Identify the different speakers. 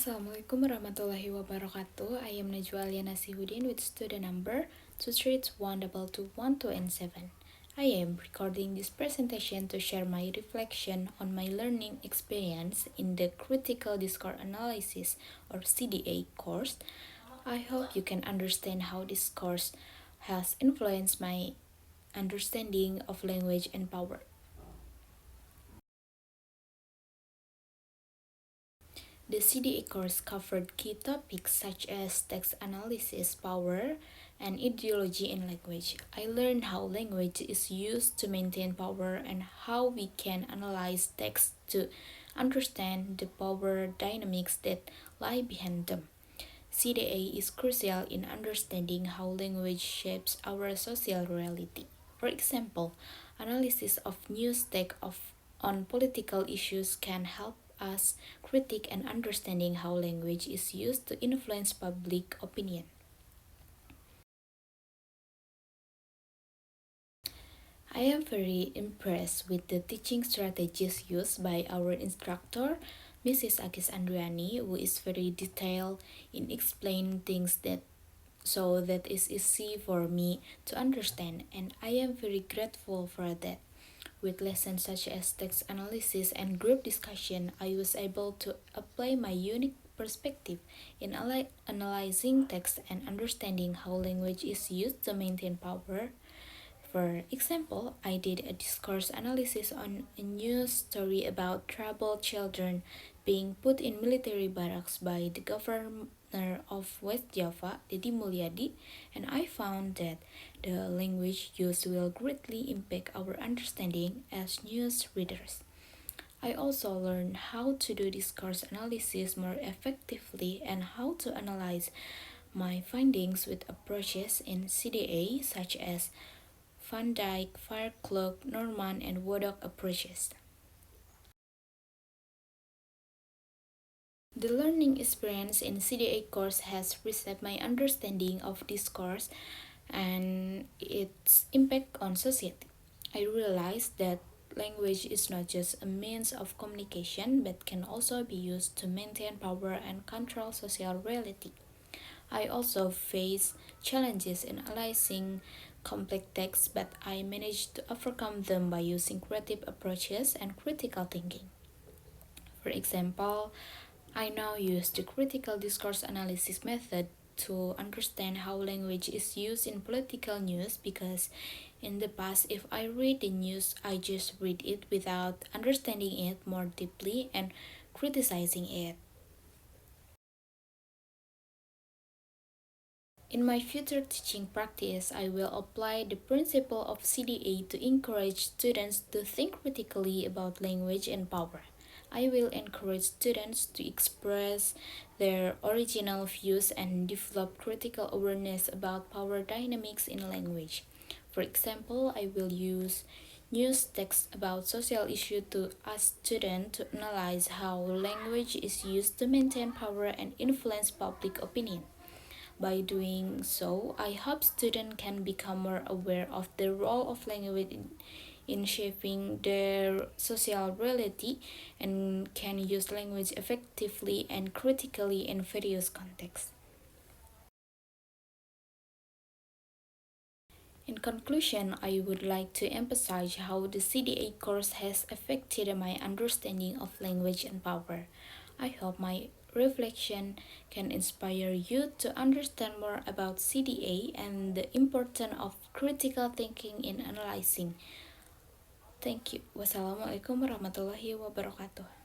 Speaker 1: Assalamualaikum warahmatullahi wabarakatuh. I am Najwa Alya Nasihudin with student number 2312212 and 7. I am recording this presentation to share my reflection on my learning experience in the Critical Discourse Analysis or CDA course. I hope you can understand how this course has influenced my understanding of language and power. The CDA course covered key topics such as text analysis, power, and ideology in language. I learned how language is used to maintain power and how we can analyze text to understand the power dynamics that lie behind them. CDA is crucial in understanding how language shapes our social reality. For example, analysis of news on political issues can help us critique and understanding how language is used to influence public opinion. I am very impressed with the teaching strategies used by our instructor, Mrs. Agis Andriani, who is very detailed in explaining things that is easy for me to understand, and I am very grateful for that. With lessons such as text analysis and group discussion, I was able to apply my unique perspective in analyzing text and understanding how language is used to maintain power. For example, I did a discourse analysis on a news story about troubled children being put in military barracks by the governor of West Java, Dedi Mulyadi, and I found that the language used will greatly impact our understanding as news readers. I also learned how to do discourse analysis more effectively and how to analyze my findings with approaches in CDA such as Van Dyke, Fairclough, Norman, and Woodcock approaches. The learning experience in CDA course has reshaped my understanding of discourse and its impact on society. I realized that language is not just a means of communication but can also be used to maintain power and control social reality. I also face challenges in analyzing complex texts, but I managed to overcome them by using creative approaches and critical thinking. For example, I now use the critical discourse analysis method to understand how language is used in political news because in the past, if I read the news, I just read it without understanding it more deeply and criticizing it. In my future teaching practice, I will apply the principle of CDA to encourage students to think critically about language and power. I will encourage students to express their original views and develop critical awareness about power dynamics in language. For example, I will use news text about social issues to ask students to analyze how language is used to maintain power and influence public opinion. By doing so, I hope students can become more aware of the role of language in shaping their social reality and can use language effectively and critically in various contexts. In conclusion, I would like to emphasize how the CDA course has affected my understanding of language and power. I hope my reflection can inspire you to understand more about CDA and the importance of critical thinking in analyzing. Thank you. Wassalamualaikum warahmatullahi wabarakatuh.